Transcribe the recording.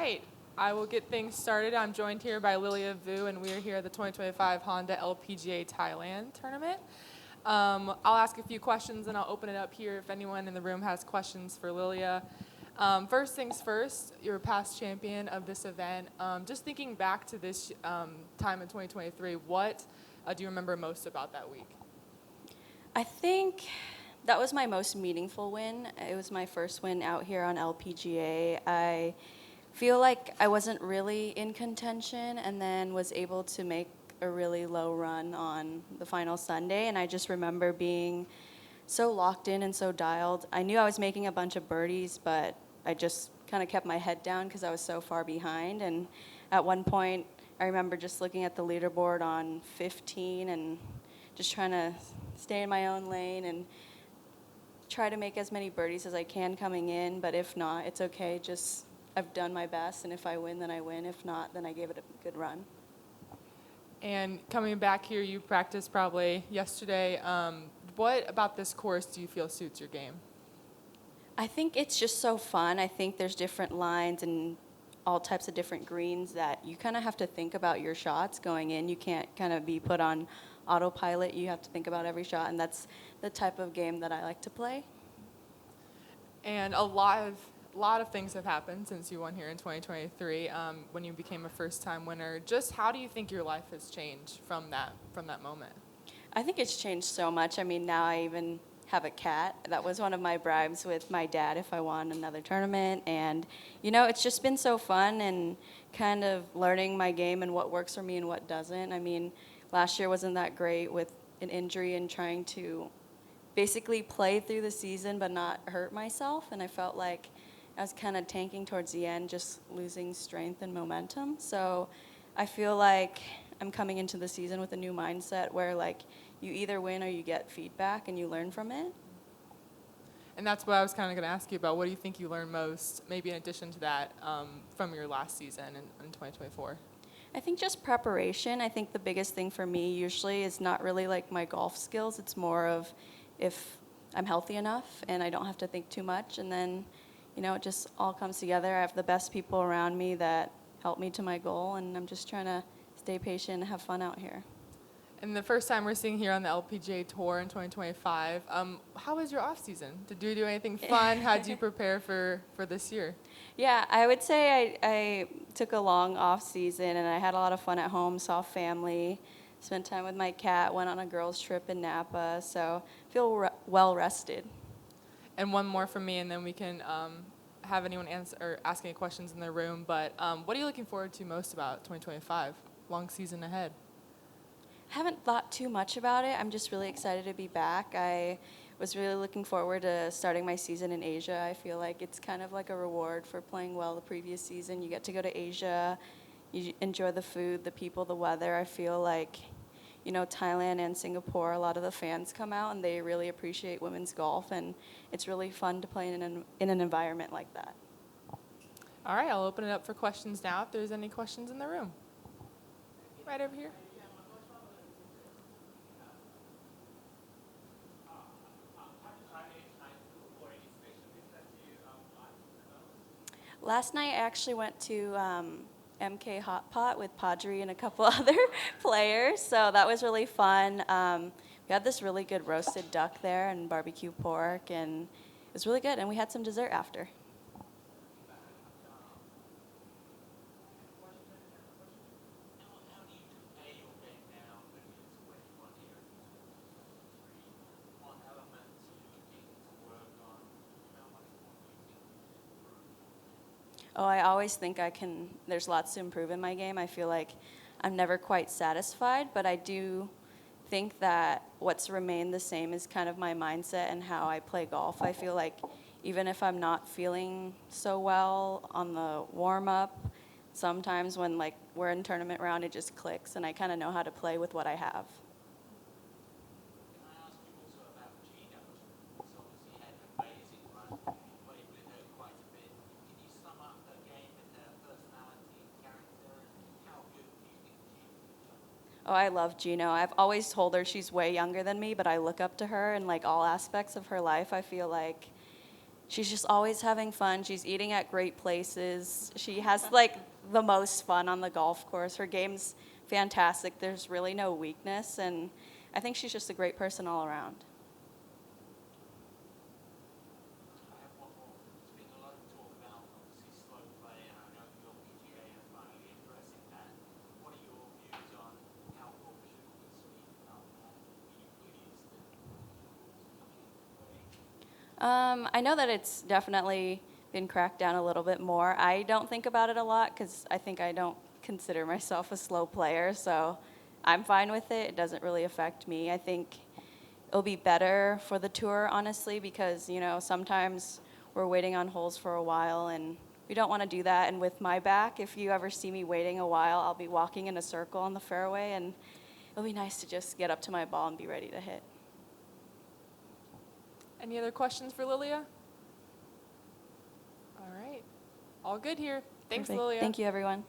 right, I will get things started. I'm joined here by Lilia Vu, and we are here at the 2025 Honda LPGA Thailand tournament. I'll ask a few questions, and I'll open it up here if anyone in the room has questions for Lilia. First things first, you're a past champion of this event. Just thinking back to this time in 2023, what do you remember most about that week? I think that was my most meaningful win. It was my first win out here on LPGA. I feel like I wasn't really in contention and then was able to make a really low run on the final Sunday. And I just remember being so locked in and so dialed. I knew I was making a bunch of birdies, but I just kind of kept my head down because I was so far behind. And at one point, I remember just looking at the leaderboard on 15 and just trying to stay in my own lane and try to make as many birdies as I can coming in. But if not, it's okay. Just I've done my best, and if I win, then I win. If not, then I gave it a good run. And coming back here, you practiced probably yesterday. What about this course do you feel suits your game? I think it's just so fun. I think there's different lines and all types of different greens that you kind of have to think about your shots going in. You can't kind of be put on autopilot. You have to think about every shot, and that's the type of game that I like to play. And a lot of things have happened since you won here in 2023 when you became a first-time winner. Just how do you think your life has changed from that moment? I think it's changed so much. I mean, now I even have a cat. That was one of my bribes with my dad if I won another tournament. And, it's just been so fun and kind of learning my game and what works for me and what doesn't. I mean, last year wasn't that great with an injury and trying to basically play through the season but not hurt myself. And I felt like I was kind of tanking towards the end, just losing strength and momentum. So I feel like I'm coming into the season with a new mindset where, you either win or you get feedback and you learn from it. And that's what I was kind of going to ask you about. What do you think you learned most, maybe in addition to that, from your last season in 2024? I think just preparation. I think the biggest thing for me usually is not really my golf skills. It's more of if I'm healthy enough and I don't have to think too much. And then, it just all comes together. I have the best people around me that help me to my goal. And I'm just trying to stay patient and have fun out here. And the first time we're seeing here on the LPGA Tour in 2025, how was your off season? Did you do anything fun? How did you prepare for this year? Yeah, I would say I took a long off season and I had a lot of fun at home, saw family, spent time with my cat, went on a girls trip in Napa, so I feel well rested. And one more from me, and then we can have anyone answer or ask any questions in the room. But what are you looking forward to most about 2025? Long season ahead. I haven't thought too much about it. I'm just really excited to be back. I was really looking forward to starting my season in Asia. I feel like it's kind of like a reward for playing well the previous season. You get to go to Asia, you enjoy the food, the people, the weather. I feel like, Thailand and Singapore, a lot of the fans come out and they really appreciate women's golf, and it's really fun to play in an environment like that. All right, I'll open it up for questions now if there's any questions in the room. Right over here. Last night I actually went to MK Hot Pot with Padre and a couple other players, so that was really fun. We had this really good roasted duck there and barbecue pork, and it was really good, and we had some dessert after. Oh, I always think there's lots to improve in my game. I feel like I'm never quite satisfied, but I do think that what's remained the same is kind of my mindset and how I play golf. I feel like even if I'm not feeling so well on the warm-up, sometimes when we're in tournament round, it just clicks, and I kind of know how to play with what I have. Oh, I love Gino. I've always told her she's way younger than me, but I look up to her in all aspects of her life. I feel like she's just always having fun. She's eating at great places. She has like the most fun on the golf course. Her game's fantastic. There's really no weakness, and I think she's just a great person all around. I have one more. There's been a lot of talk about obviously slow play, and I know the LPGA are finally addressing that. What are your views on how golfers should be speaking up, and are you pleased that the rules are coming into play? I know that it's definitely been cracked down a little bit more. I don't think about it a lot because I think I don't consider myself a slow player, so I'm fine with it. It doesn't really affect me. I think it'll be better for the tour, honestly, because, you know, sometimes we're waiting on holes for a while and we don't want to do that. And with my back, if you ever see me waiting a while, I'll be walking in a circle on the fairway, and it'll be nice to just get up to my ball and be ready to hit. Any other questions for Lilia? All right. All good here. Thanks, Perfect. Lilia. Thank you, everyone.